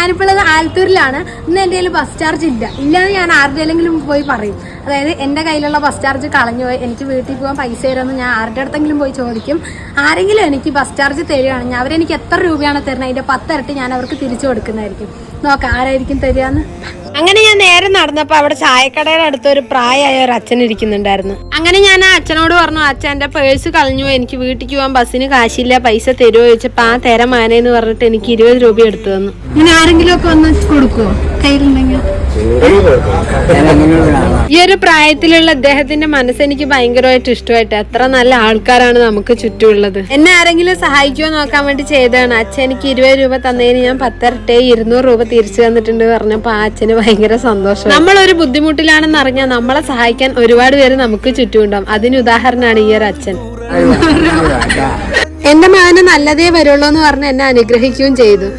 ഞാനിപ്പോൾ ആലത്തൂരിലാണ്. ഇന്ന് എൻ്റെ കയ്യിൽ ബസ് ചാർജ് ഇല്ലാന്ന് ഞാൻ ആരുടെയെങ്കിലും പോയി പറയും. അതായത് എൻ്റെ കയ്യിലുള്ള ബസ് ചാർജ് കളഞ്ഞു പോയി, എനിക്ക് വീട്ടിൽ പോകാൻ പൈസ തരുമെന്ന് ഞാൻ ആരുടെ അടുത്തെങ്കിലും പോയി ചോദിക്കും. ആരെങ്കിലും എനിക്ക് ബസ് ചാർജ് തരികയാണെങ്കിൽ അവരെനിക്ക് എത്ര രൂപയാണ് തരുന്നത് അതിൻ്റെ 10 ഇരട്ടി ഞാൻ അവർക്ക് തിരിച്ചു കൊടുക്കുന്നതായിരിക്കും. നോക്കാം ആരായിരിക്കും തരികയെന്ന്. അങ്ങനെ ഞാൻ നേരെ നടന്നപ്പോൾ അവിടെ ചായക്കടയുടെ അടുത്ത് ഒരു പ്രായമായ ഒരു അച്ഛൻ ഇരിക്കുന്നുണ്ടായിരുന്നു. അങ്ങനെ ഞാൻ ആ അച്ഛനോട് പറഞ്ഞു, അച്ഛൻ എൻ്റെ പേഴ്സ് കളഞ്ഞു, എനിക്ക് വീട്ടിലേക്ക് പോകാൻ ബസ്സിന് കാശില്ല, പൈസ തരുമോ ചോദിച്ചപ്പോൾ ആ തരാം മാനേന്ന് പറഞ്ഞിട്ട് എനിക്ക് 20 രൂപ എടുത്തു തന്നു. ഇങ്ങനെ ആരെങ്കിലും ഒക്കെ ഒന്ന് കൊടുക്കുവോ കയ്യിലുണ്ടെങ്കിൽ? ഈ ഒരു പ്രായത്തിലുള്ള അദ്ദേഹത്തിന്റെ മനസ്സ് എനിക്ക് ഭയങ്കരമായിട്ട് ഇഷ്ടമായിട്ട്. എത്ര നല്ല ആൾക്കാരാണ് നമുക്ക് ചുറ്റുമുള്ളത്. എന്നെ ആരെങ്കിലും സഹായിക്കുമോ നോക്കാൻ വേണ്ടി ചെയ്തതാണ്. അച്ഛൻ എനിക്ക് 20 രൂപ തന്നതിന് ഞാൻ 10 ഇരട്ടി 200 രൂപ തിരിച്ചു തന്നിട്ടുണ്ട് പറഞ്ഞപ്പോ ആ അച്ഛന് ഭയങ്കര സന്തോഷം. നമ്മളൊരു ബുദ്ധിമുട്ടിലാണെന്ന് അറിഞ്ഞാൽ നമ്മളെ സഹായിക്കാൻ ഒരുപാട് പേര് നമുക്ക് ചുറ്റുമുണ്ടാവും. അതിന് ഉദാഹരണമാണ് ഈ ഒരു അച്ഛൻ. എന്റെ മകന് നല്ലതേ വരുള്ളൂ എന്ന് പറഞ്ഞ് എന്നെ അനുഗ്രഹിക്കുകയും ചെയ്തു.